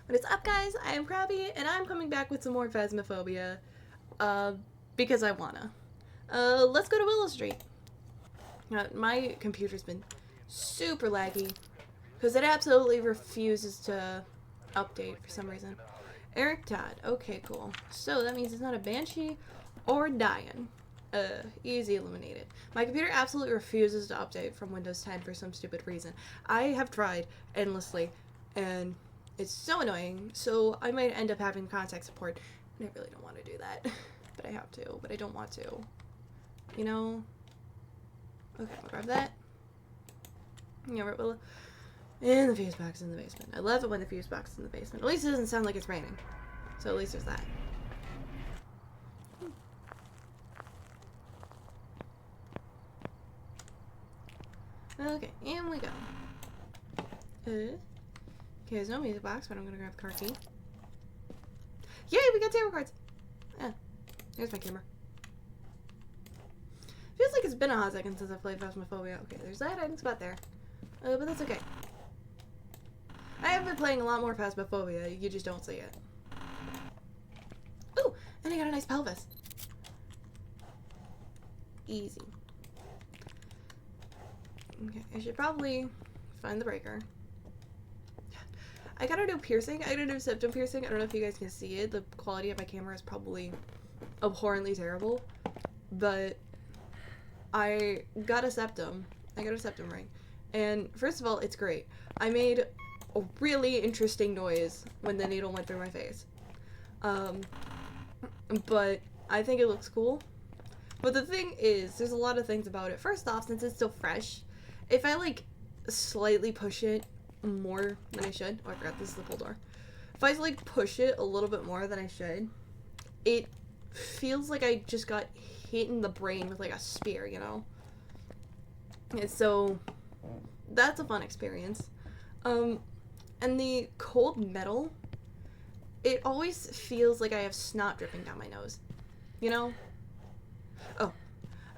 What is up, guys? I am Krabby, and I'm coming back with some more Phasmophobia, because I wanna. Let's go to Willow Street. My computer's been super laggy, because it absolutely refuses to update for some reason. Eric Todd. Okay, cool. So that means it's not a Banshee or Diane. Easy eliminated. My computer absolutely refuses to update from Windows 10 for some stupid reason. I have tried endlessly, and it's so annoying, so I might end up having contact support, and I really don't want to do that. But I have to, but I don't want to. You know? Okay, I'll grab that. Yeah, right, well, and the fuse box in the basement. I love it when the fuse box is in the basement. At least it doesn't sound like it's raining. So at least there's that. Okay, and we go. Okay, there's no music box, but I'm gonna grab the car key. Yay, we got tarot cards! Yeah, there's my camera. Feels like it's been a hot second since I played Phasmophobia. Okay, there's that hiding spot there. But that's okay. I have been playing a lot more Phasmophobia, you just don't see it. Ooh, and I got a nice pelvis. Easy. Okay, I should probably find the breaker. I gotta do piercing. I gotta do septum piercing. I don't know if you guys can see it. The quality of my camera is probably abhorrently terrible. But I got a septum. I got a septum ring. And first of all, it's great. I made a really interesting noise when the needle went through my face. But I think it looks cool. But the thing is, there's a lot of things about it. First off, since it's still fresh, if I like slightly push it more than I should, oh I forgot this is the pull door. If I like push it a little bit more than I should, it feels like I just got hit in the brain with like a spear, you know? And so that's a fun experience. And the cold metal, it always feels like I have snot dripping down my nose, you know? Oh,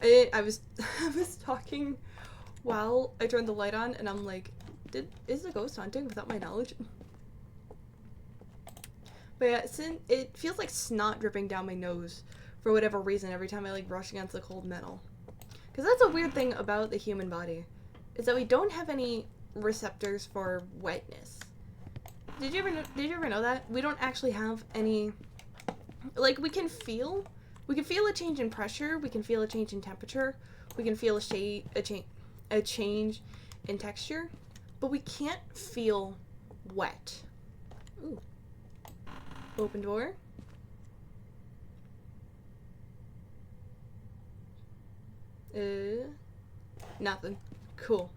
I was talking while I turned the light on, and I'm like, is the ghost hunting without my knowledge? But yeah, it feels like snot dripping down my nose for whatever reason every time I like brush against the cold metal. Because that's a weird thing about the human body, is that we don't have any receptors for wetness. Did you ever know that? We don't actually have any, like we can feel a change in pressure, we can feel a change in temperature, we can feel a change in texture, but we can't feel wet. Ooh. Open door. Nothing. Cool.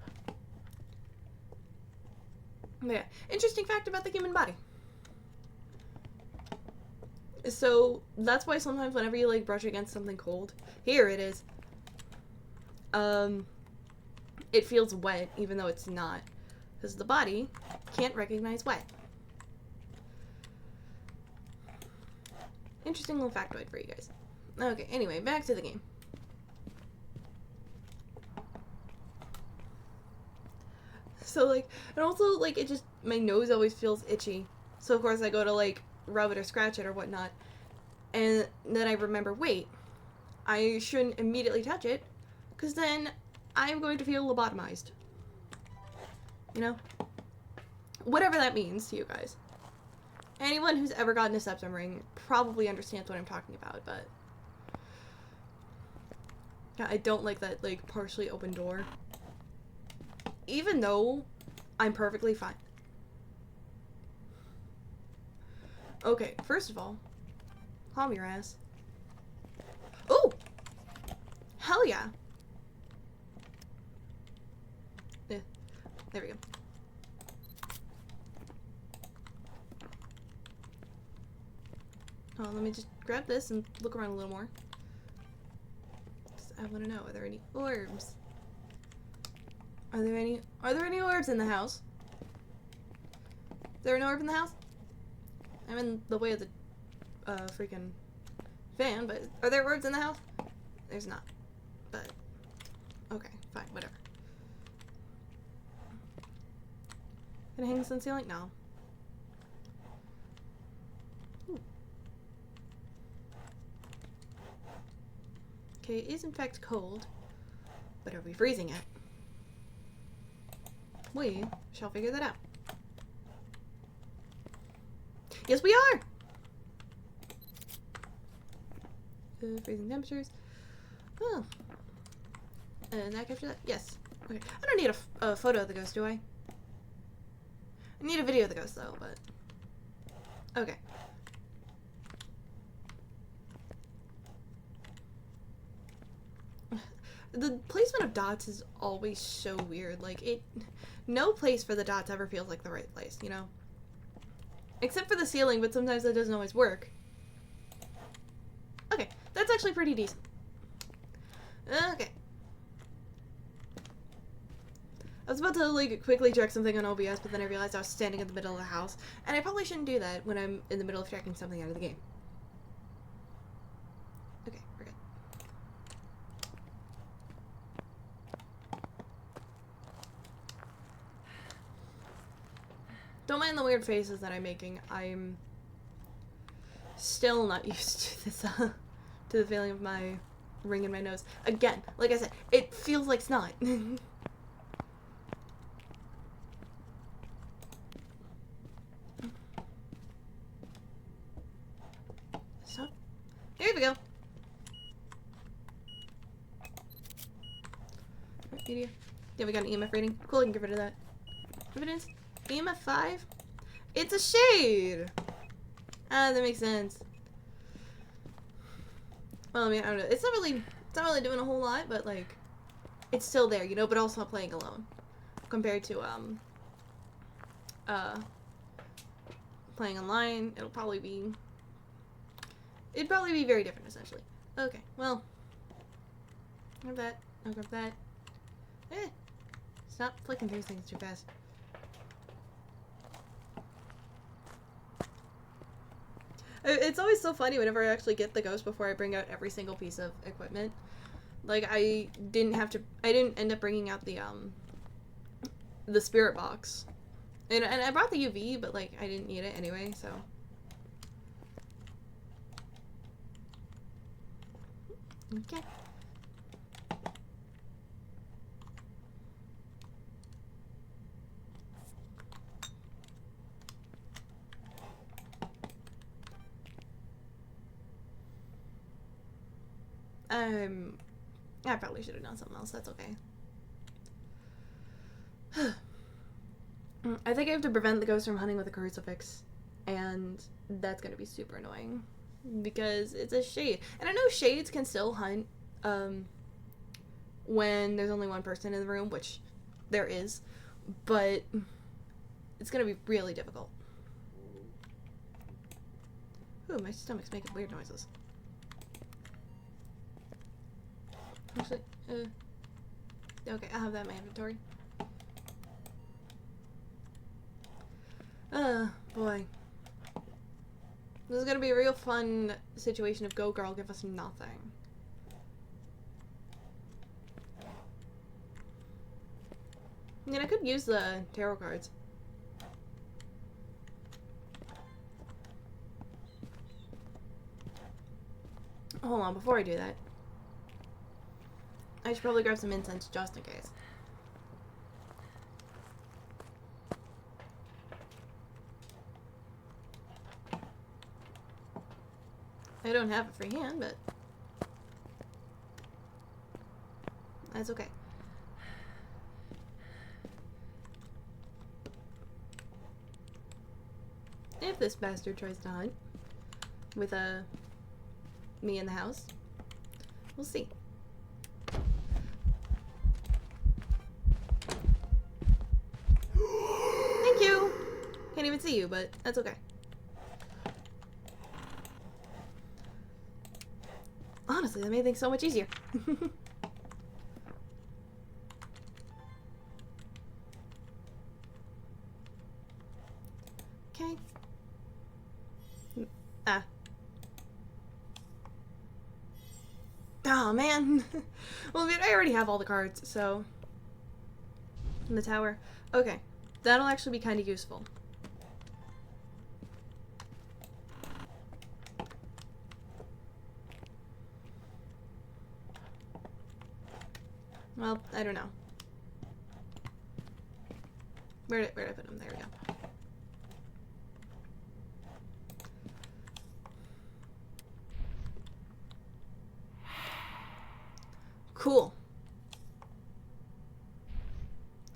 Yeah. Interesting fact about the human body. So that's why sometimes whenever you like brush against something cold, here it is, it feels wet even though it's not, because the body can't recognize wet. Interesting little factoid for you guys. Okay, anyway, back to the game. So like, and also like it just, my nose always feels itchy. So of course I go to like rub it or scratch it or whatnot. And then I remember, wait, I shouldn't immediately touch it, because then I'm going to feel lobotomized. You know? Whatever that means to you guys. Anyone who's ever gotten a septum ring probably understands what I'm talking about, but yeah, I don't like that like partially open door. Even though I'm perfectly fine. Okay, first of all, calm your ass. Oh! Hell yeah! Yeah, there we go. Oh, let me just grab this and look around a little more. I want to know, are there any orbs? Are there any orbs in the house? Is there an orb in the house? I'm in the way of the freaking fan, but are there orbs in the house? There's not. But okay, fine, whatever. Can I hang this on the ceiling? No. Okay, it is in fact cold. But are we freezing it? We shall figure that out. Yes, we are! Freezing temperatures. Oh. And that capture that? Yes. Okay. I don't need a photo of the ghost, do I? I need a video of the ghost, though, but... Okay. The placement of dots is always so weird. Like, no place for the dots ever feels like the right place, you know? Except for the ceiling, but sometimes that doesn't always work. Okay, that's actually pretty decent. Okay. I was about to, like, quickly check something on OBS, but then I realized I was standing in the middle of the house, and I probably shouldn't do that when I'm in the middle of checking something out of the game. Okay, we're good. Don't mind the weird faces that I'm making. I'm still not used to this, to the feeling of my ring in my nose. Again, like I said, it feels like snot. So, here we go. Media. Yeah, we got an EMF rating. Cool, I can get rid of that. Evidence. EMF 5? It's a shade! Ah, that makes sense. Well, I mean, I don't know. It's not really doing a whole lot, but, like, it's still there, you know, but also playing alone. Compared to, playing online, it'd probably be very different, essentially. Okay, well. Grab that. I'll grab that. Stop flicking through things too fast. It's always so funny whenever I actually get the ghost before I bring out every single piece of equipment. Like, I didn't end up bringing out the spirit box. And I brought the UV, but, like, I didn't need it anyway, so. Okay. I probably should have done something else. That's okay. I think I have to prevent the ghost from hunting with a crucifix, and that's gonna be super annoying because it's a shade, and I know shades can still hunt when there's only one person in the room, which there is, but it's gonna be really difficult. Ooh, my stomach's making weird noises. Actually, okay, I'll have that in my inventory. Boy. This is gonna be a real fun situation if Go Girl give us nothing. I mean, I could use the tarot cards. Hold on, before I do that, I should probably grab some incense just in case. I don't have a free hand, but that's okay. If this bastard tries to hunt with me in the house, we'll see. Thank you! Can't even see you, but that's okay. Honestly, that made things so much easier. Okay. Ah. Oh, man. Well, I mean, I already have all the cards, so. In the tower. Okay. That'll actually be kind of useful. Well, I don't know. Where did I put them? There we go. Cool.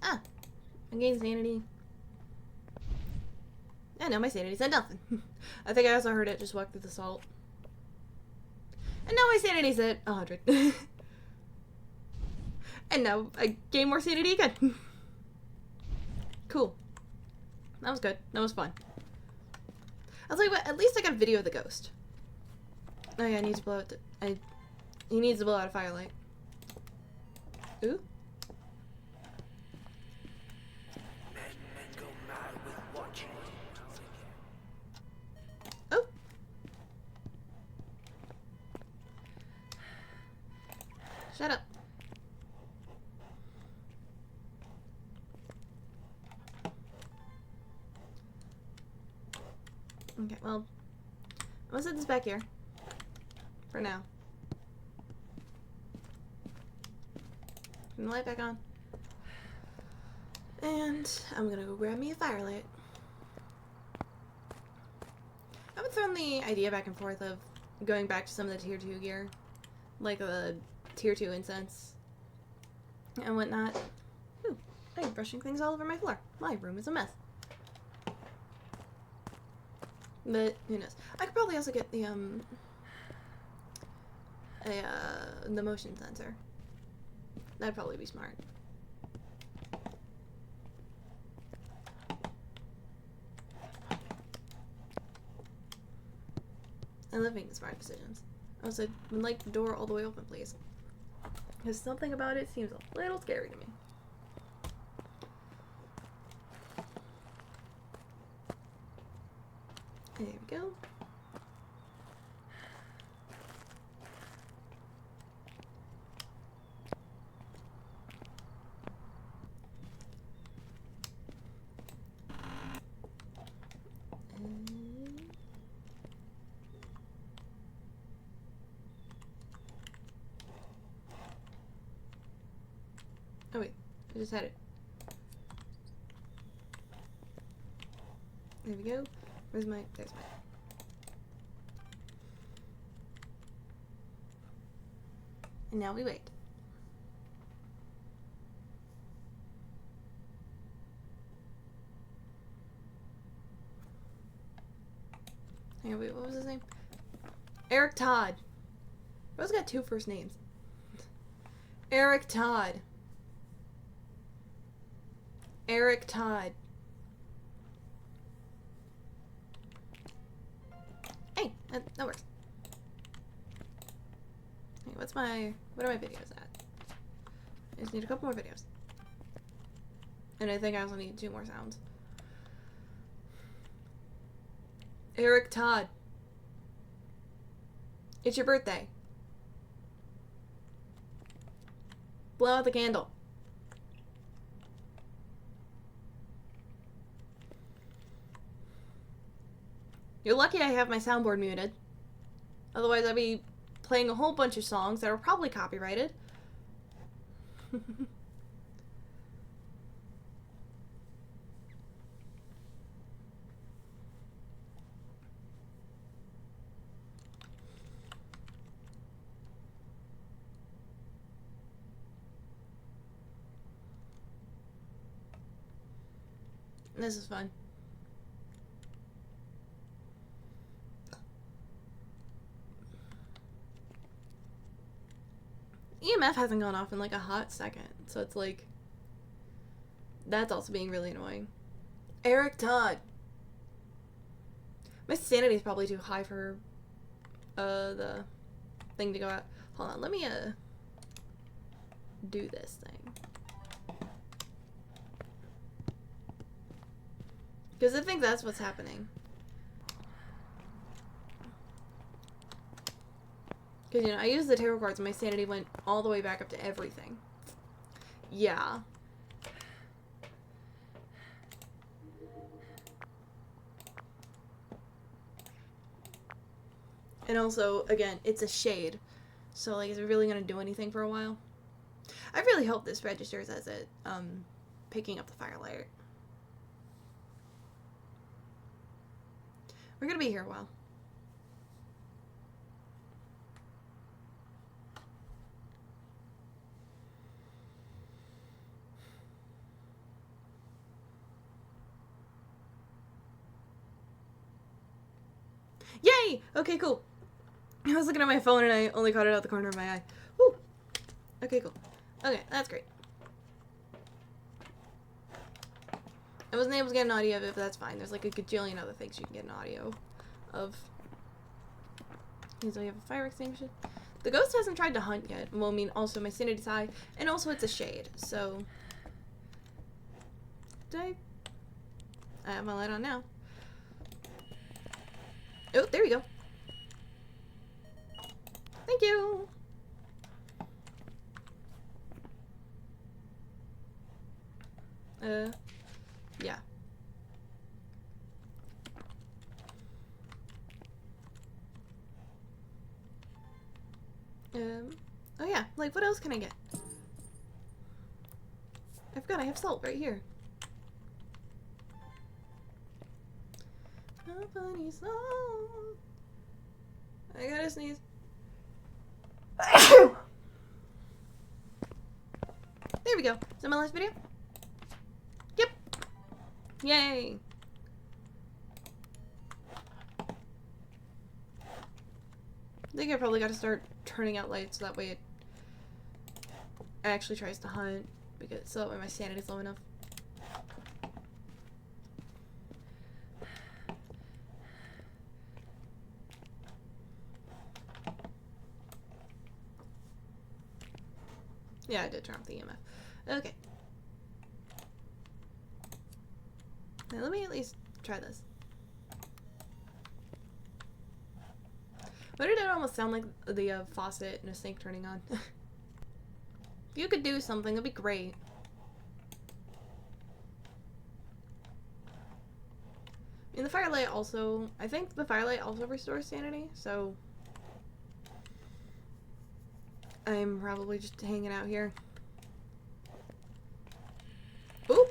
Ah, I gained sanity. Yeah, no, my sanity said nothing. I think I also heard it just walk through the salt. And now my sanity said 100. And now I gain more sanity again. Cool. That was good. That was fun. I was like, but at least I got a video of the ghost. Oh yeah, I need to blow it. He needs to blow out a firelight. Ooh. Oh. Shut up. Okay, well, I'm gonna set this back here for now. Turn the light back on. And I'm gonna go grab me a firelight. I've been throwing the idea back and forth of going back to some of the tier 2 gear. Like the tier 2 incense and whatnot. Ooh, I'm brushing things all over my floor. My room is a mess. But who knows? I could probably also get the motion sensor. That'd probably be smart. I love making smart decisions. Also, would like the door all the way open, please. Because something about it seems a little scary to me. There we go. Oh wait, I just had it. There we go. Where's my... There's my... And now we wait. Hang on, wait, what was his name? Eric Todd. Rose got 2 first names. Eric Todd. Eric Todd. Hey, that works. Hey, what are my videos at? I just need a couple more videos. And I think I also need 2 more sounds. Eric Todd. It's your birthday. Blow out the candle. You're lucky I have my soundboard muted. Otherwise I'd be playing a whole bunch of songs that are probably copyrighted. This is fun. EMF hasn't gone off in like a hot second, so it's like that's also being really annoying. Eric Todd. My sanity is probably too high for the thing to go out. Hold on, let me do this thing. Because I think that's what's happening. Because, you know, I used the tarot cards and my sanity went all the way back up to everything. Yeah. And also, again, it's a shade. So, like, is it really going to do anything for a while? I really hope this registers as it, picking up the firelight. We're gonna be here a while. Yay! Okay, cool. I was looking at my phone and I only caught it out the corner of my eye. Woo! Okay, cool. Okay, that's great. I wasn't able to get an audio of it, but that's fine. There's like a gajillion other things you can get an audio of. So we have a fire extinguisher. The ghost hasn't tried to hunt yet. Well, I mean, also my sanity's high, and also it's a shade, so... I have my light on now. Oh, there we go. Thank you! Yeah. Oh yeah, like what else can I get? I forgot I have salt right here. Nobody salt. I gotta sneeze. There we go. Is that my last video? Yep. Yay. I think I probably got to start turning out lights so that way it actually tries to hunt, because so that way my sanity's low enough. Yeah, I did turn off the EMF. Okay. Now let me at least try this. Why did it almost sound like the faucet in a sink turning on? If you could do something, that'd be great. I mean, the firelight also... I think the firelight also restores sanity, so... I'm probably just hanging out here. Ooh!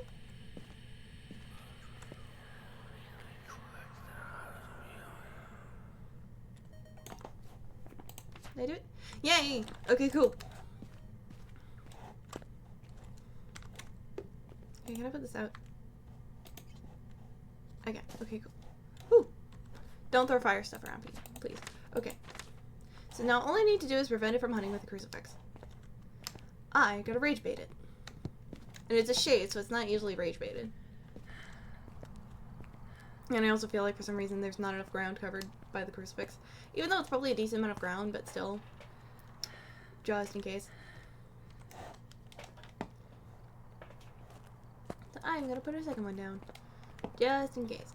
Did I do it? Yay! Okay, cool. Okay, can I put this out? Okay, okay, cool. Woo! Don't throw fire stuff around, please. Okay. So now all I need to do is prevent it from hunting with the crucifix. I gotta rage bait it. And it's a shade, so it's not easily rage baited. And I also feel like for some reason there's not enough ground covered by the crucifix. Even though it's probably a decent amount of ground, but still. Just in case. So I'm gonna put a second one down. Just in case.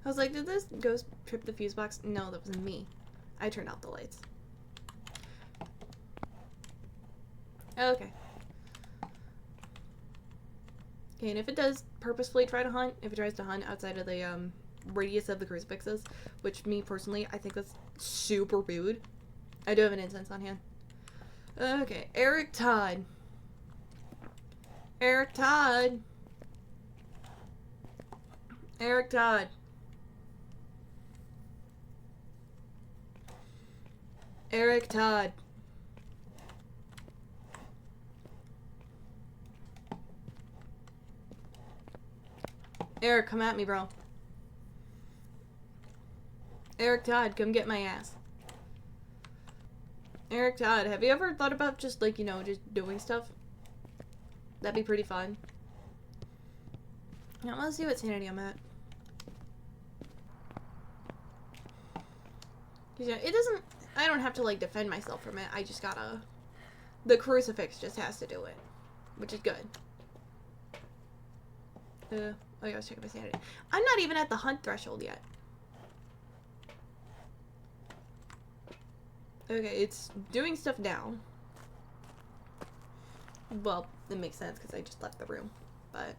I was like, did this ghost trip the fuse box? No, that was me. I turned out the lights. Okay. Okay, and if it does purposefully try to hunt, if it tries to hunt outside of the radius of the crucifixes, which me personally, I think that's super rude. I do have an incense on hand. Okay, Eric Todd. Eric Todd. Eric Todd. Eric Todd. Eric, come at me, bro. Eric Todd, come get my ass. Eric Todd, have you ever thought about just, like, you know, just doing stuff? That'd be pretty fun. Now, let's see what sanity I'm at. Cause, yeah, it doesn't... I don't have to, like, defend myself from it. I just gotta... The crucifix just has to do it. Which is good. Oh yeah, I was checking my sanity. I'm not even at the hunt threshold yet. Okay, it's doing stuff now. Well, it makes sense because I just left the room. But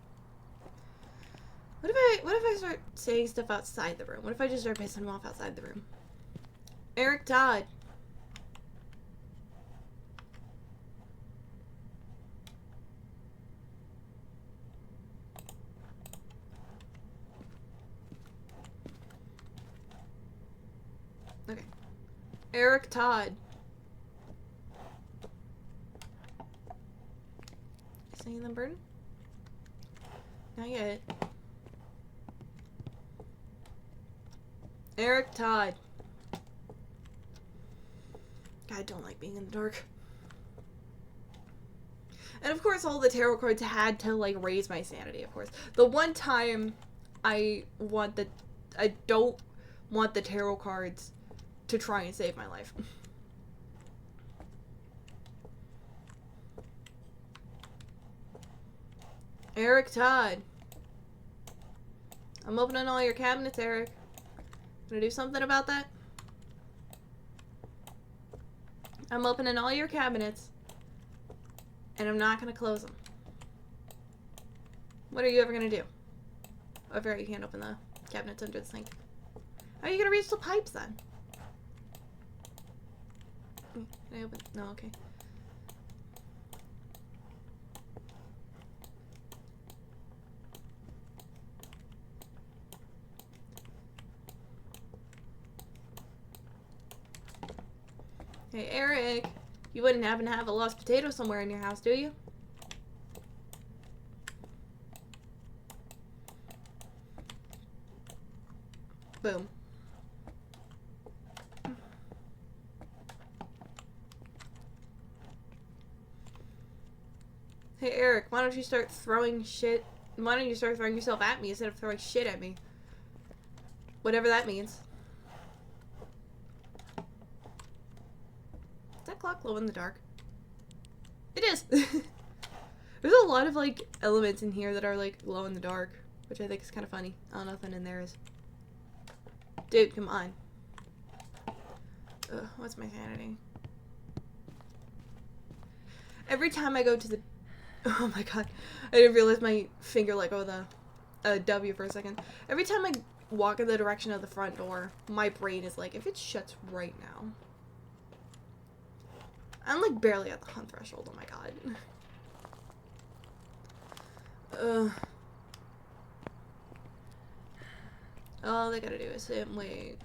what if I start saying stuff outside the room? What if I just start pissing him off outside the room? Eric Todd. Eric Todd. Is any of them burning? Not yet. Eric Todd. God, I don't like being in the dark. And of course, all the tarot cards had to, like, raise my sanity, of course. The one time I don't want the tarot cards to try and save my life. Eric Todd. I'm opening all your cabinets, Eric. Gonna do something about that? I'm opening all your cabinets. And I'm not gonna close them. What are you ever gonna do? Oh, right, you can't open the cabinets under the sink. How are you gonna reach the pipes then? Can I open? No, okay. Hey, Eric. You wouldn't happen to have a lost potato somewhere in your house, do you? Boom. Hey, Eric, why don't you start throwing shit? Why don't you start throwing yourself at me instead of throwing shit at me? Whatever that means. Is that clock glow in the dark? It is! There's a lot of, like, elements in here that are, like, glow in the dark, which I think is kind of funny. Oh, nothing in there is. Dude, come on. Ugh, what's my sanity? Every time I go to the... Oh my god. I didn't realize my finger let go of the W for a second. Every time I walk in the direction of the front door, my brain is like, if it shuts right now... I'm like barely at the hunt threshold, oh my god. All they gotta do is sit and wait.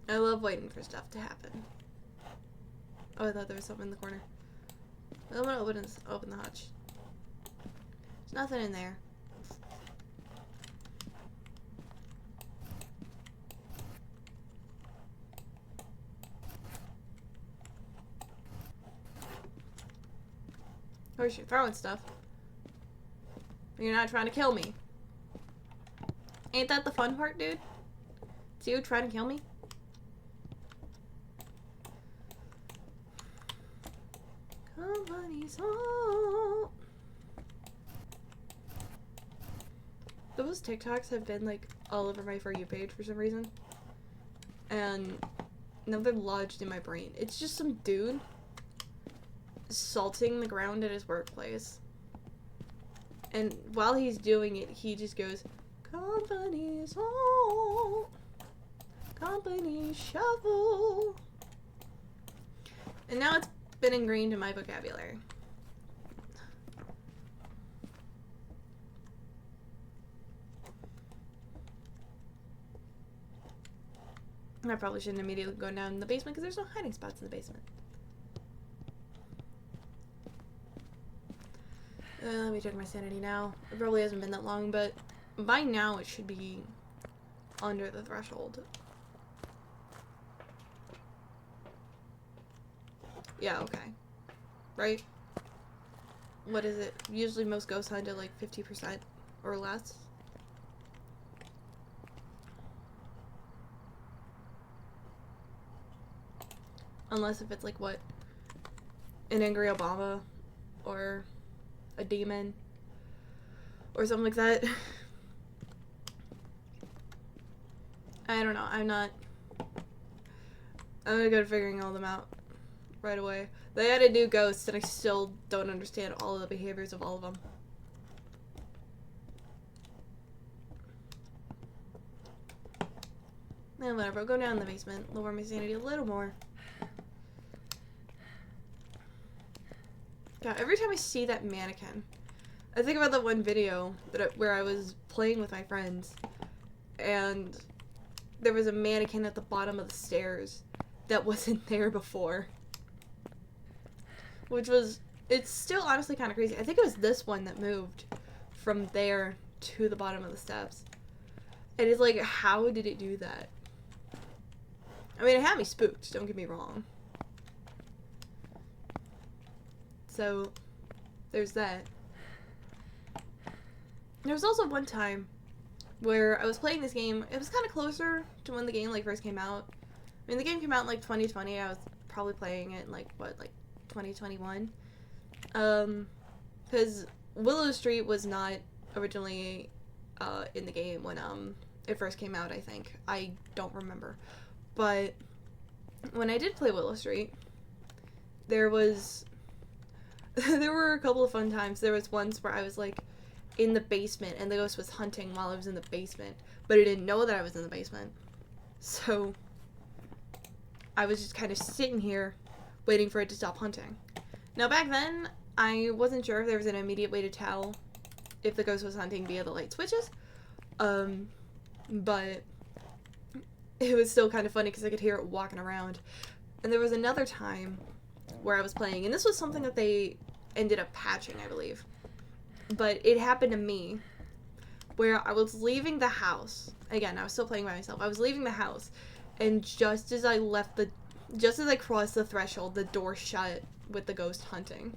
I love waiting for stuff to happen. Oh, I thought there was something in the corner. I'm gonna open the hatch. There's nothing in there. Of course, you're throwing stuff. You're not trying to kill me. Ain't that the fun part, dude? It's you trying to kill me? Company's home. Those TikToks have been like all over my For You page for some reason. And now they're lodged in my brain. It's just some dude salting the ground at his workplace. And while he's doing it, he just goes, company's home. Company shovel. And now it's been ingrained in my vocabulary. I probably shouldn't immediately go down in the basement because there's no hiding spots in the basement. Let me check my sanity now. It probably hasn't been that long, but by now it should be under the threshold. Yeah, okay. Right? What is it? Usually most ghosts hunt at like 50% or less. Unless if it's like what? An angry Obama or a demon or something like that. I don't know. I'm gonna go to figuring all them out right away. They added new ghosts and I still don't understand all of the behaviors of all of them. And whatever, I'll go down in the basement, lower my sanity a little more. God, every time I see that mannequin, I think about that one video where I was playing with my friends, and there was a mannequin at the bottom of the stairs that wasn't there before. Which was, it's still honestly kind of crazy. I think it was this one that moved from there to the bottom of the steps. And it's like, how did it do that? I mean, it had me spooked, don't get me wrong. So, there's that. There was also one time where I was playing this game. It was kind of closer to when the game, like, first came out. I mean, the game came out in, like, 2020. I was probably playing it in, like, what, like, 2021? Because Willow Street was not originally, in the game when, it first came out, I think. I don't remember. But when I did play Willow Street, there was... there were a couple of fun times. There was once where I was, like, in the basement, and the ghost was hunting while I was in the basement, but it didn't know that I was in the basement. So, I was just kind of sitting here, waiting for it to stop hunting. Now, back then, I wasn't sure if there was an immediate way to tell if the ghost was hunting via the light switches, but it was still kind of funny because I could hear it walking around. And there was another time where I was playing, and this was something that they ended up patching, I believe. But it happened to me, where I was leaving the house. Again, I was still playing by myself. I was leaving the house, and just as I crossed the threshold, the door shut with the ghost hunting.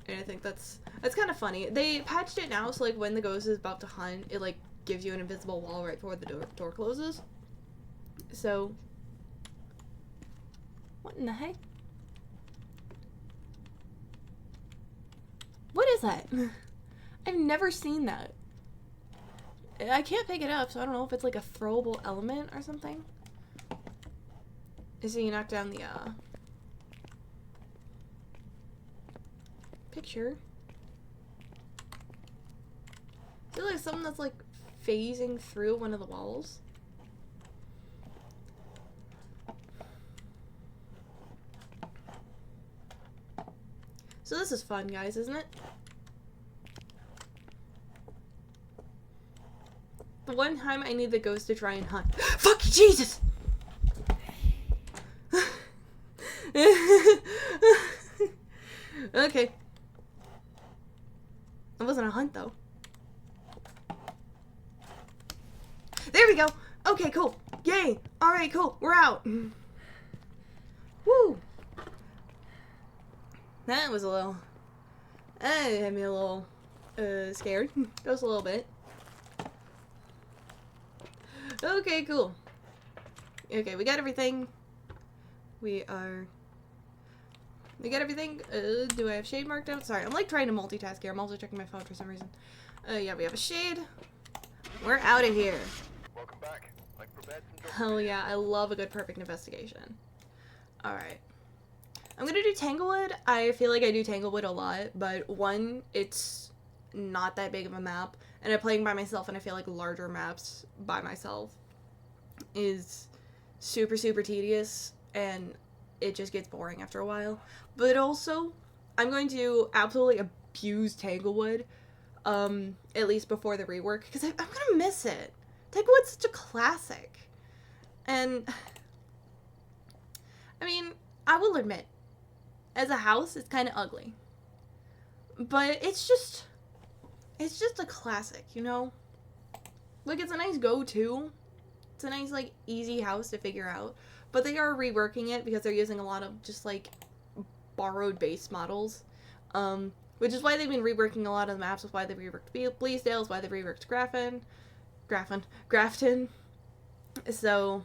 And I think that's kind of funny. They patched it now, so like when the ghost is about to hunt, it like gives you an invisible wall right before the door closes. So, what in the heck? What is that? I've never seen that. I can't pick it up, so I don't know if it's like a throwable element or something. So you knock down the picture. I feel like something that's like phasing through one of the walls. So this is fun, guys, isn't it? The one time I need the ghost to try and hunt. Fuck Jesus! Okay. It wasn't a hunt, though. There we go! Okay, cool. Yay! Alright, cool. We're out. Woo! That was a little... That had me a little scared. Just a little bit. Okay, cool. Okay, we got everything. We got everything. Do I have shade marked out? Sorry, I'm like trying to multitask here. I'm also checking my phone for some reason. Yeah, we have a shade. We're out of here. Welcome back. Hell yeah, I love a good perfect investigation. Alright. I'm gonna do Tanglewood. I feel like I do Tanglewood a lot, but one, it's not that big of a map, and I'm playing by myself, and I feel like larger maps by myself is super, super tedious, and it just gets boring after a while. But also, I'm going to absolutely abuse Tanglewood, at least before the rework, because I'm gonna miss it. Tanglewood's such a classic. And, I mean, I will admit, as a house, it's kind of ugly. But it's just a classic, you know? Like, it's a nice go-to. It's a nice, like, easy house to figure out. But they are reworking it because they're using a lot of just, like, borrowed base models. Which is why they've been reworking a lot of the maps. It's why they reworked Bleasdale. It's why they reworked Grafton. So,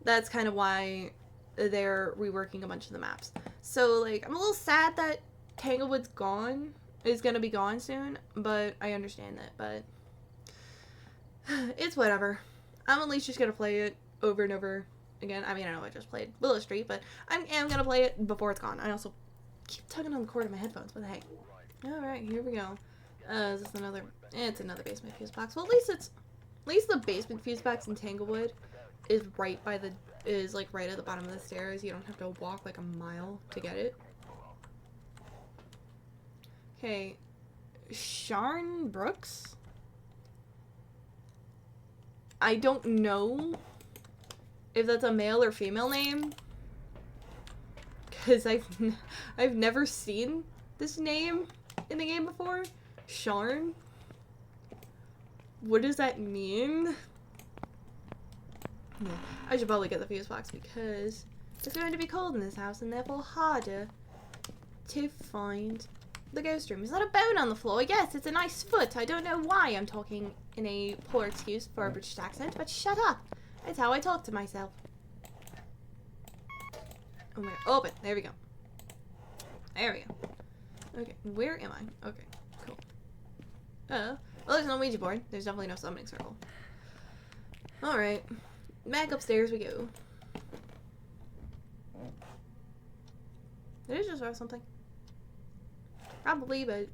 that's kind of why they're reworking a bunch of the maps. So, like, I'm a little sad that Tanglewood's gone. Is gonna be gone soon, but I understand that, but it's whatever. I'm at least just gonna play it over and over again. I mean, I know I just played Willow Street, but I am gonna play it before it's gone. I also keep tugging on the cord of my headphones, but hey. Alright, here we go. Is this another... it's another basement fuse box. Well, at least the basement fuse box in Tanglewood is right by the... is, like, right at the bottom of the stairs. You don't have to walk, like, a mile to get it. Okay. Sharn Brooks? I don't know if that's a male or female name, because I've never seen this name in the game before. Sharn. What does that mean? Yeah, I should probably get the fuse box because it's going to be cold in this house and therefore harder to find the ghost room. Is that a bone on the floor? Yes, it's a nice foot. I don't know why I'm talking in a poor excuse for a British accent, but shut up. That's how I talk to myself. Oh my, open. There we go. There we go. Okay, where am I? Okay, cool. Well, there's no Ouija board. There's definitely no summoning circle. Alright. Back upstairs we go. Did it just throw something? Probably, but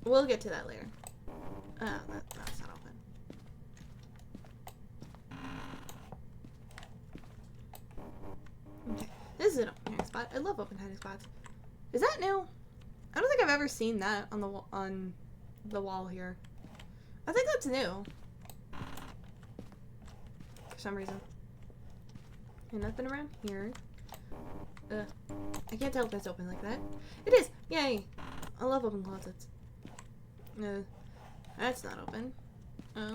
we'll get to that later. That's not open. Okay, this is an open hiding spot. I love open hiding spots. Is that new? I don't think I've ever seen that on the wall here. I think that's new. For some reason. And nothing around here. I can't tell if that's open like that. It is! Yay! I love open closets. That's not open.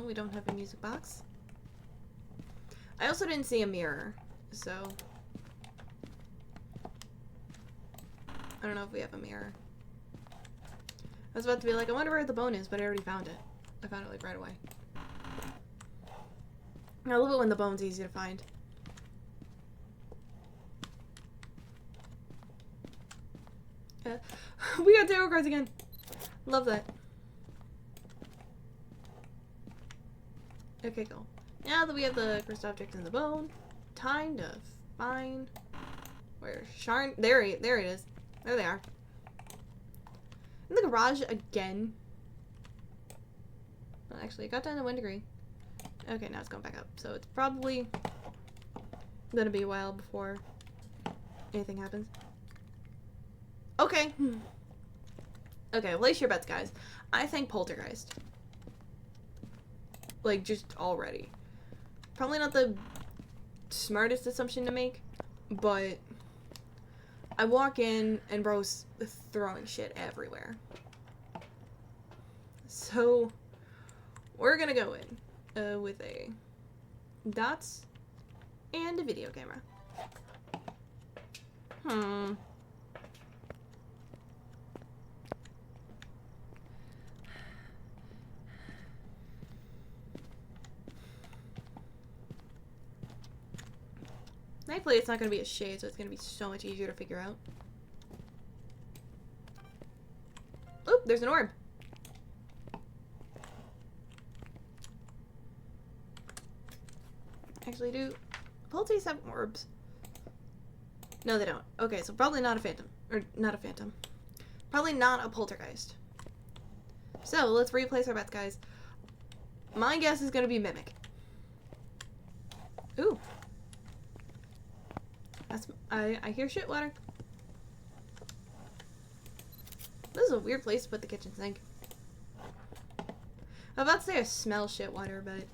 We don't have a music box. I also didn't see a mirror, so I don't know if we have a mirror. I was about to be like, I wonder where the bone is, but I already found it. I found it like right away. I love it when the bone's easy to find. We got tarot cards again. Love that. Okay, cool. Now that we have the cursed object in the bone, time to find where Sharn. There it is. There they are. In the garage again. Well, actually, it got down to 1 degree. Okay, now it's going back up. So it's probably gonna be a while before anything happens. Okay. Okay, place your bets, guys. I think poltergeist. Like, just already. Probably not the smartest assumption to make, but I walk in and bro's throwing shit everywhere. So, we're gonna go in with a dots and a video camera. Thankfully, it's not going to be a shade, so it's going to be so much easier to figure out. Oop, there's an orb. Actually, do poltergeists have orbs? No, they don't. Okay, so probably not a phantom. Or, not a phantom. Probably not a poltergeist. So, let's replace our bets, guys. My guess is going to be Mimic. Ooh. I hear shit water. This is a weird place to put the kitchen sink. I'm about to say I smell shit water, but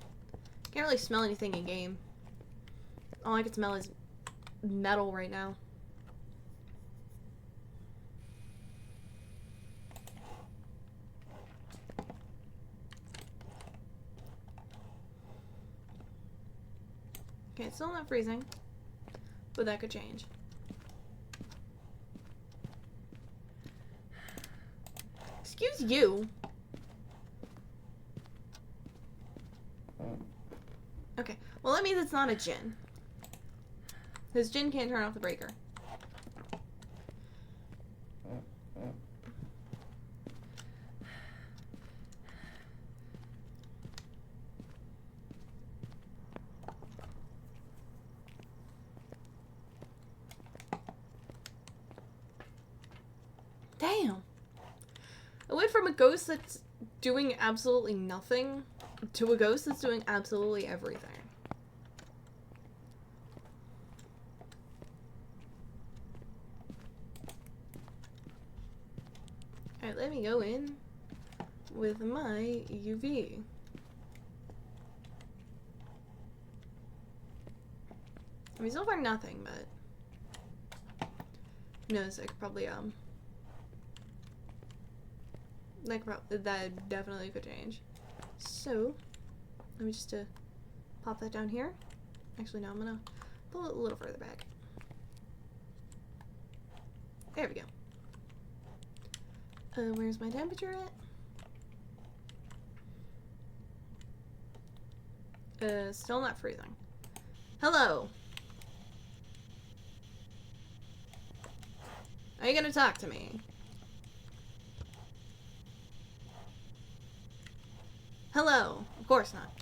can't really smell anything in game. All I can smell is metal right now. Okay, it's still not freezing. But that could change. Excuse you. Okay, well that means it's not a djinn. Because djinn can't turn off the breaker. Damn. I went from a ghost that's doing absolutely nothing to a ghost that's doing absolutely everything. Alright, let me go in with my UV. I mean, so far nothing, but who knows? I could probably that definitely could change. So let me just pop that down here. Actually, no, I'm gonna pull it a little further back. There we go. Where's my temperature at? Still not freezing. Hello. Are you gonna talk to me? Hello. Of course not.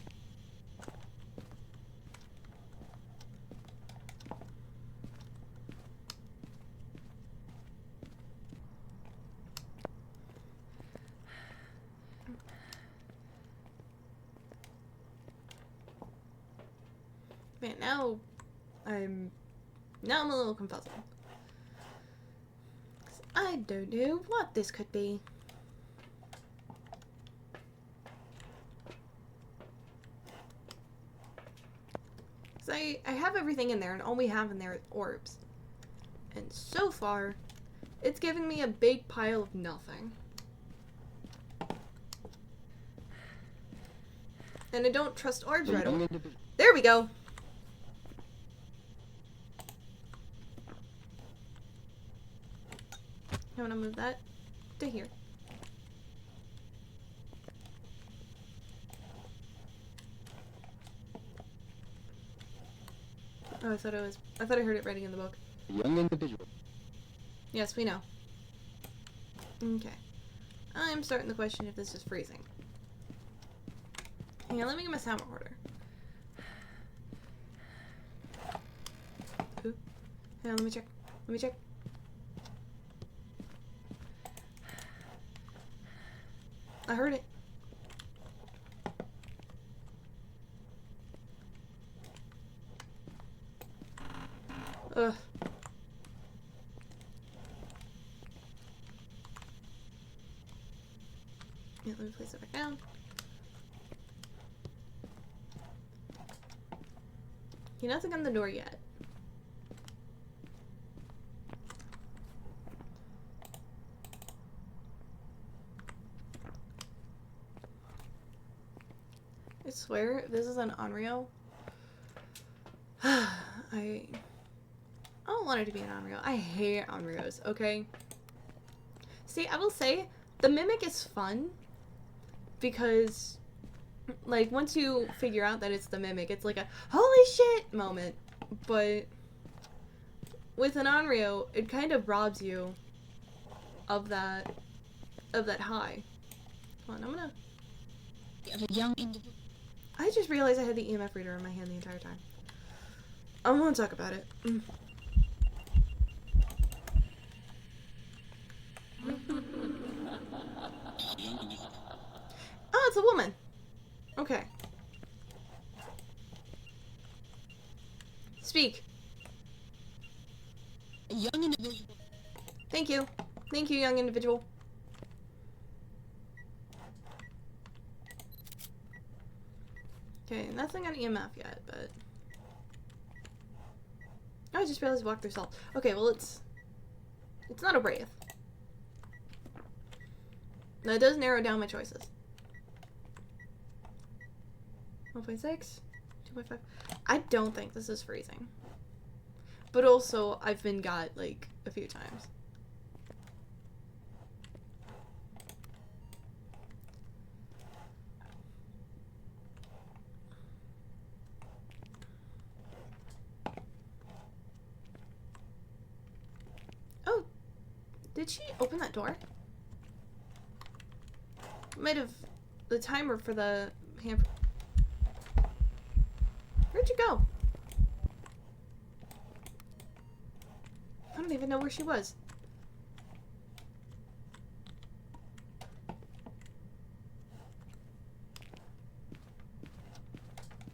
Man, now I'm a little confused. I don't know what this could be. So I have everything in there, and all we have in there is orbs. And so far, it's giving me a big pile of nothing. And I don't trust orbs right away. There we go! I'm gonna move that to here. Oh, I thought I heard it writing in the book. Young individual. Yes, we know. Okay. I'm starting to question if this is freezing. Hang on, let me get my sound recorder. Ooh. Hang on, let me check. Let me check. I heard it. Ugh. Yeah, let me place it back down. You're nothing on the door yet. I swear, if this is an Onryo, I don't want it to be an Onryo. I hate Onryos, okay? See, I will say, the Mimic is fun, because, like, once you figure out that it's the Mimic, it's like a, holy shit moment, but with an Onryo, it kind of robs you of that high. Hold on, I'm gonna... Of a young individual. I just realized I had the EMF reader in my hand the entire time. I won't talk about it. Oh, it's a woman. Okay. Speak. A young individual. Thank you. Thank you, young individual. Okay, nothing on EMF yet, but... Oh, I just realized walk through salt. Okay, well, it's not a wraith. That does narrow down my choices. 1.6, 2.5. I don't think this is freezing. But also, I've been got, like, a few times. Oh, did she open that door? Might have the timer for the hand. Where'd you go? I don't even know where she was.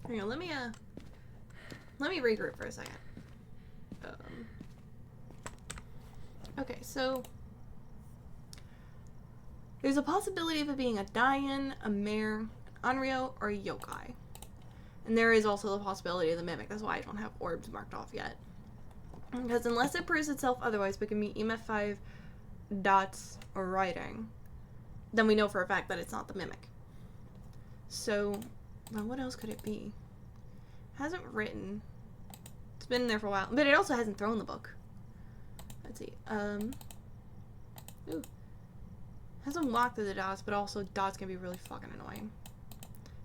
Hang on, let me regroup for a second. Okay, so there's a possibility of it being a Dayan, a Mare, Onryo, or a Yokai. And there is also the possibility of the mimic. That's why I don't have orbs marked off yet. Because unless it proves itself otherwise, but can be EMF 5 dots or writing, then we know for a fact that it's not the mimic. So, well, what else could it be? Hasn't written. It's been there for a while. But it also hasn't thrown the book. Let's see. Ooh. Hasn't walked through the dots, but also dots can be really fucking annoying.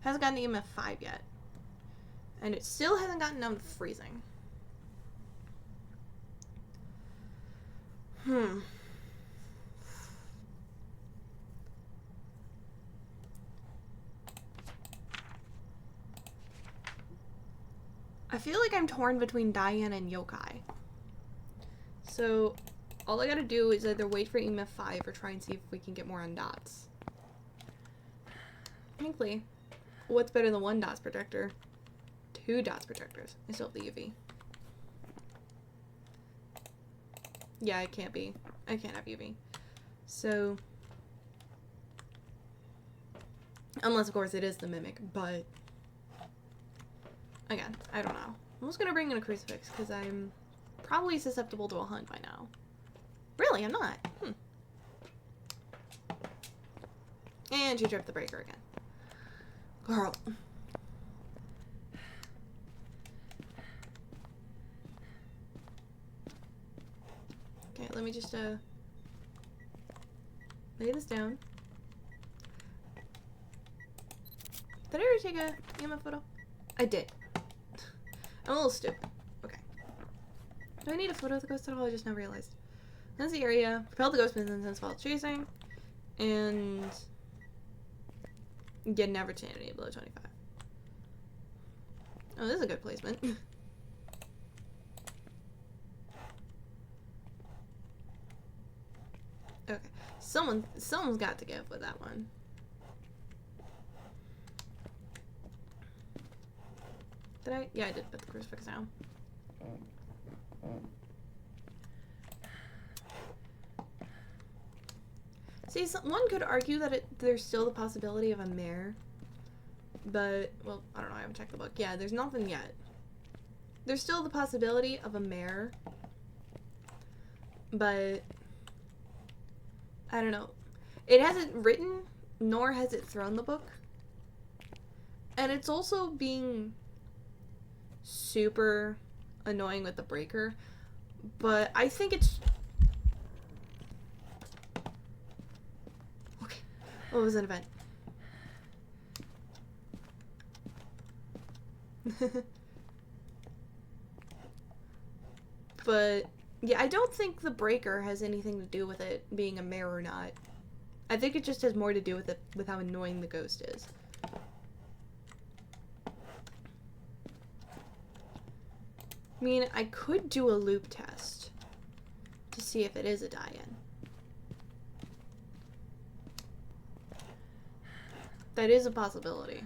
Hasn't gotten EMF 5 yet. And it still hasn't gotten down to freezing. I feel like I'm torn between Diane and yokai. So, all I gotta do is either wait for EMF 5 or try and see if we can get more on dots. Frankly, what's better than 1 dots projector? 2 dots projectors. I still have the UV. Yeah, it can't be. I can't have UV. So, unless of course it is the mimic, but again, I don't know. I'm just gonna bring in a crucifix because I'm probably susceptible to a hunt by now. Really, I'm not. And she tripped the breaker again. Girl. Okay, let me just lay this down. Did I already take a EMF photo? I did. I'm a little stupid. Okay. Do I need a photo of the ghost at all? I just now realized. That's the area. Propel the ghost within sense while chasing. And get an average sanity below 25. Oh, this is a good placement. Okay. Someone's got to give with that one. Did I? Yeah, I did put the crucifix down. See, one could argue that there's still the possibility of a mare. But, well, I don't know, I haven't checked the book. Yeah, there's nothing yet. There's still the possibility of a mare. But, I don't know. It hasn't written, nor has it thrown the book. And it's also being super annoying with the breaker. But I think it's... Okay. What was an event? But, yeah, I don't think the breaker has anything to do with it being a mare or not. I think it just has more to do with it, with how annoying the ghost is. I mean, I could do a loop test to see if it is a die-in. That is a possibility.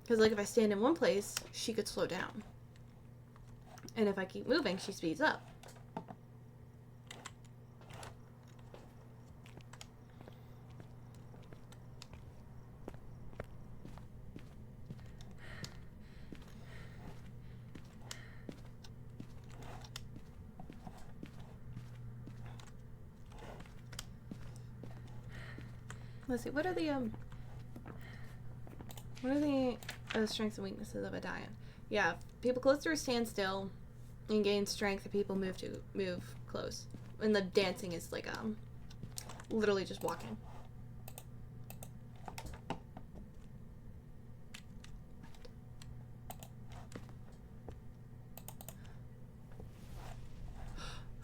Because, like, if I stand in one place, she could slow down. And if I keep moving, she speeds up. Let's see, what are the strengths and weaknesses of a die-in? Yeah, people close to her stand still and gain strength if people move close. And the dancing is like literally just walking.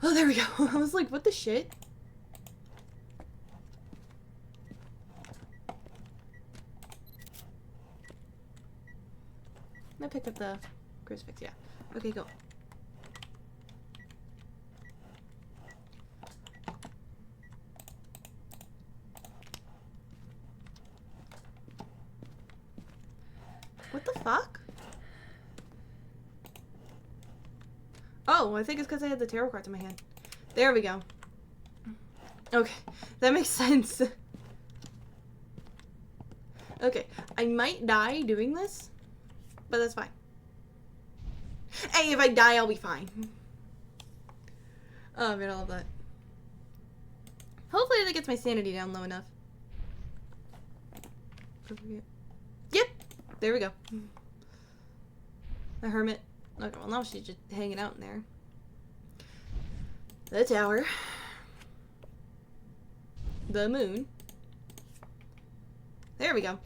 Oh, there we go. I was like, what the shit? I picked up the crucifix, yeah. Okay, go. What the fuck? Oh, I think it's because I had the tarot cards in my hand. There we go. Okay, that makes sense. Okay, I might die doing this, but that's fine. Hey, if I die, I'll be fine. Oh man, I love that. Hopefully that gets my sanity down low enough. Yep, there we go. The hermit. Okay, well now she's just hanging out in there. The tower. The moon. There we go.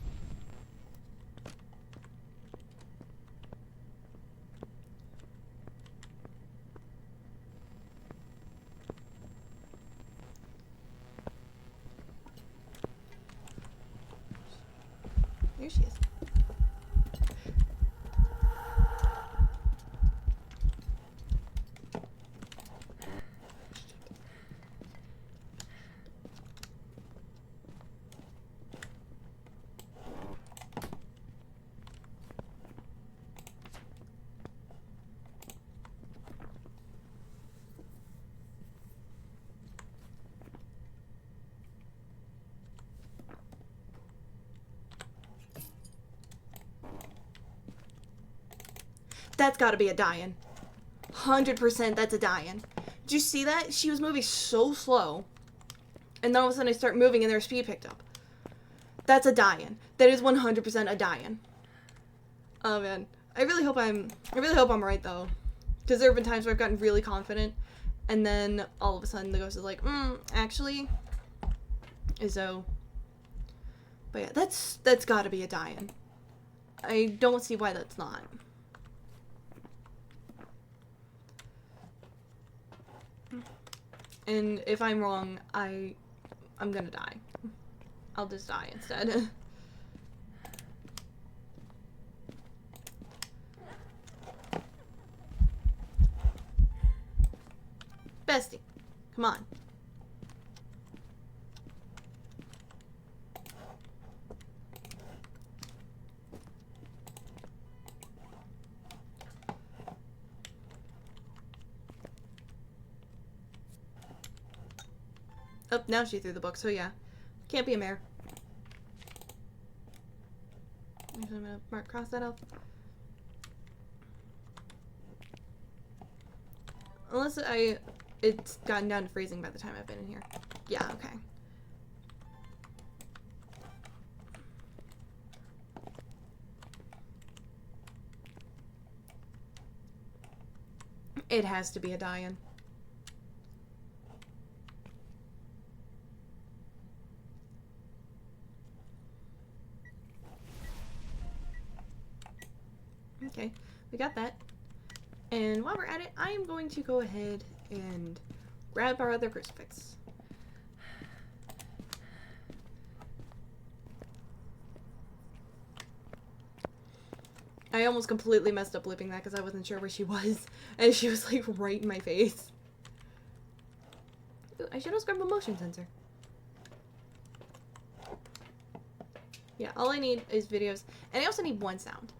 There she is. That's gotta be a die-in. 100% that's a die-in. Did you see that? She was moving so slow. And then all of a sudden I start moving and their speed picked up. That's a die-in. That is 100% a die-in. Oh man. I really hope I'm right though. Because there have been times where I've gotten really confident and then all of a sudden the ghost is like, actually. So. But yeah, that's gotta be a die-in. I don't see why that's not. And if I'm wrong, I'm gonna die. I'll just die instead. Bestie, come on. Oh, now she threw the book, so yeah. Can't be a mare. I'm gonna cross that off. Unless it's gotten down to freezing by the time I've been in here. Yeah, okay. It has to be a die-in. Okay, we got that. And while we're at it, I am going to go ahead and grab our other crucifix. I almost completely messed up looping that because I wasn't sure where she was. And she was like right in my face. Ooh, I should also grab a motion sensor. Yeah, all I need is videos. And I also need one sound.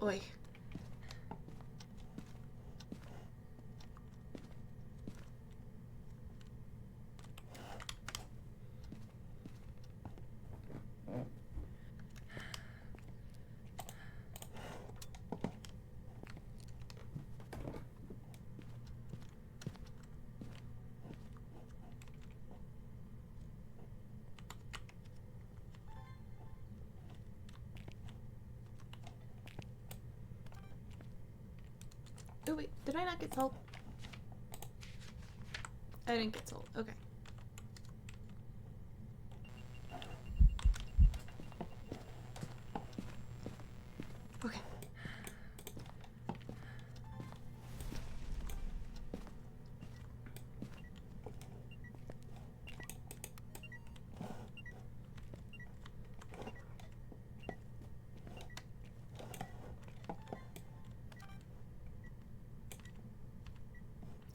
Oi. Oh wait, did I not get salt? I didn't get salt. Okay. Okay.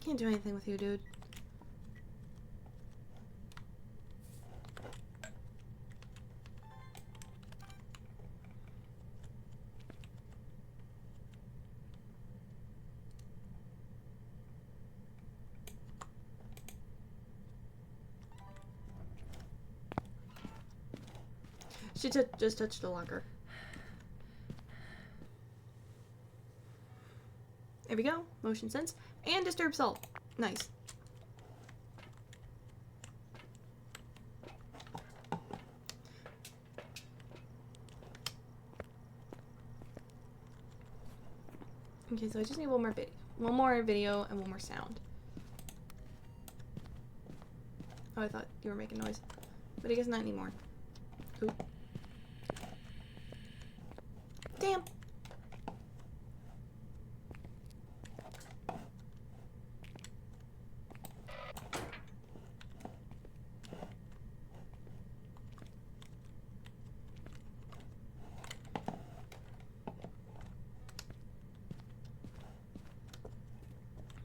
Can't do anything with you, dude. She just touched the locker. There we go. Motion sense. And disturb salt. Nice. Okay, so I just need one more video and one more sound. Oh, I thought you were making noise. But I guess not anymore. Ooh. Damn.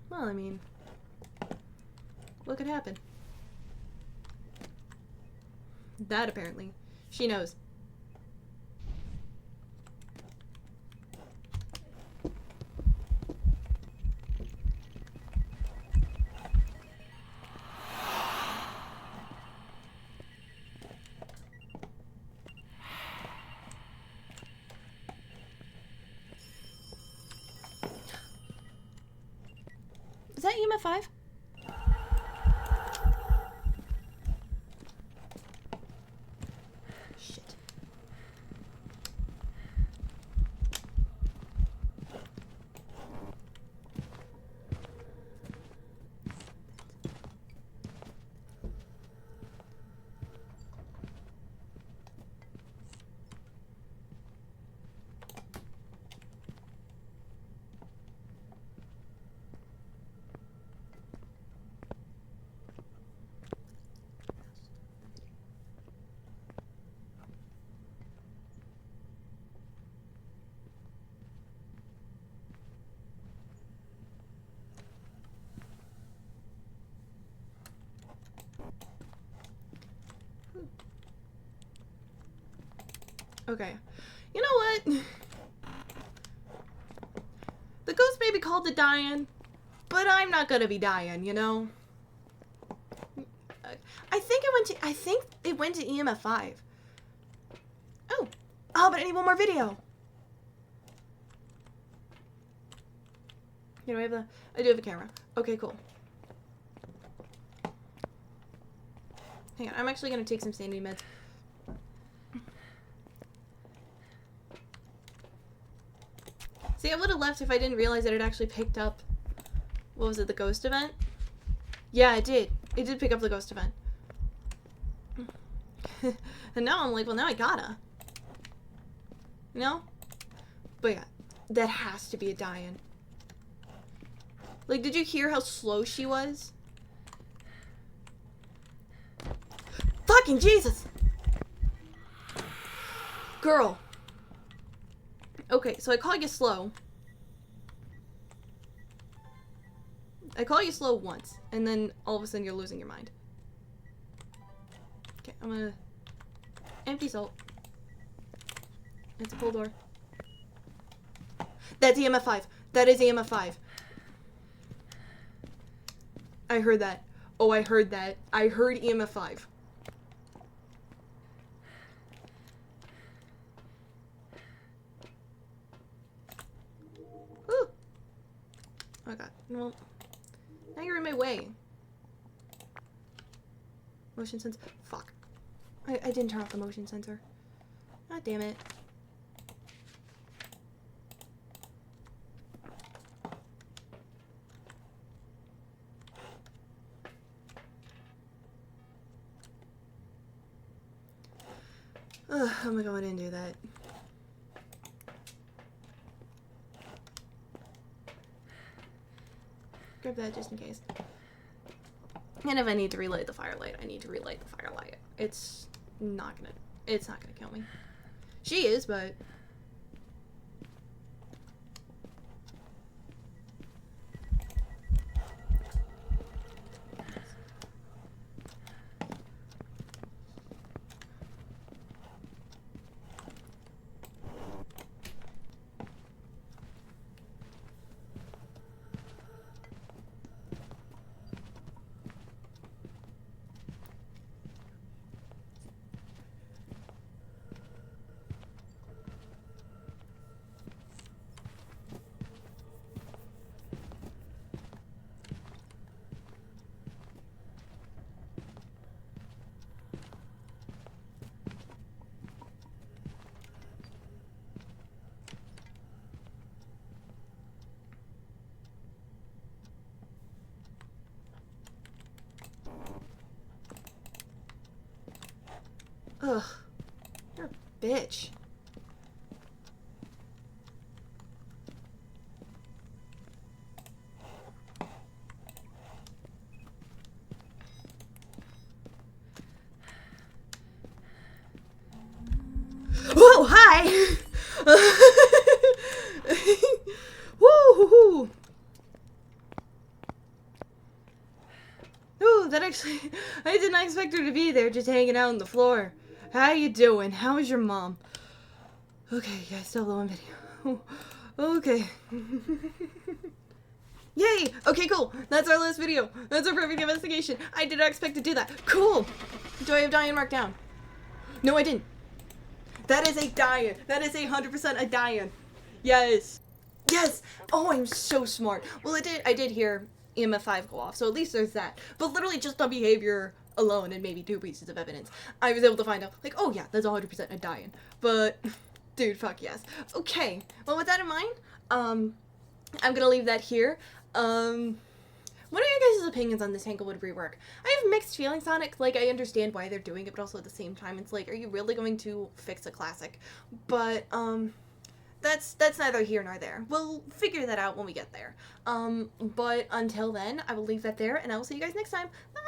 Well, I mean, what could happen? That apparently. She knows. Is that EMF 5? Shit. Okay. You know what? The ghost may be called the Diane, but I'm not gonna be dying, you know? I think it went to EMF 5. Oh. Oh, but I need one more video. You know, I do have a camera. Okay, cool. Hang on, I'm actually gonna take some sanity meds. See, I would have left if I didn't realize that it actually picked up, what was it, the ghost event? Yeah, it did. It did pick up the ghost event. And now I'm like, well, now I gotta. You know? But yeah, that has to be a Diane. Like, did you hear how slow she was? Fucking Jesus! Girl. Okay, so I call you slow. I call you slow once, and then all of a sudden you're losing your mind. Okay, I'm gonna empty salt. It's a pull door. That's EMF 5. That is EMF 5. I heard that. Oh, I heard that. I heard EMF 5. Ooh. Oh god. Well, now you're in my way. Motion sensor. Fuck. I didn't turn off the motion sensor. God damn it. Ugh, I'm gonna go ahead and do that. Grab that just in case. And if I need to relight the firelight, I need to relight the firelight. It's not gonna kill me. She is, but Ugh. You're a bitch. Whoa, hi! Woo-hoo-hoo! Ooh, that actually... I did not expect her to be there, just hanging out on the floor. How you doing? How is your mom? Okay, yeah, still low on video. Okay. Yay! Okay, cool. That's our last video. That's our perfect investigation. I did not expect to do that. Cool! Do I have Diane marked down? No, I didn't. That is a Diane. That is 100% a Diane. Yes. Yes! Oh, I'm so smart. Well, I did hear EMF 5 go off, so at least there's that. But literally just on behavior alone and maybe 2 pieces of evidence, I was able to find out, like, oh yeah, that's 100% a Diane. But, dude, fuck yes. Okay, well, with that in mind, I'm gonna leave that here. What are your guys' opinions on this Tanglewood rework? I have mixed feelings on it. Like, I understand why they're doing it, but also at the same time, it's like, are you really going to fix a classic? But, that's neither here nor there. We'll figure that out when we get there. But until then, I will leave that there, and I will see you guys next time. Bye!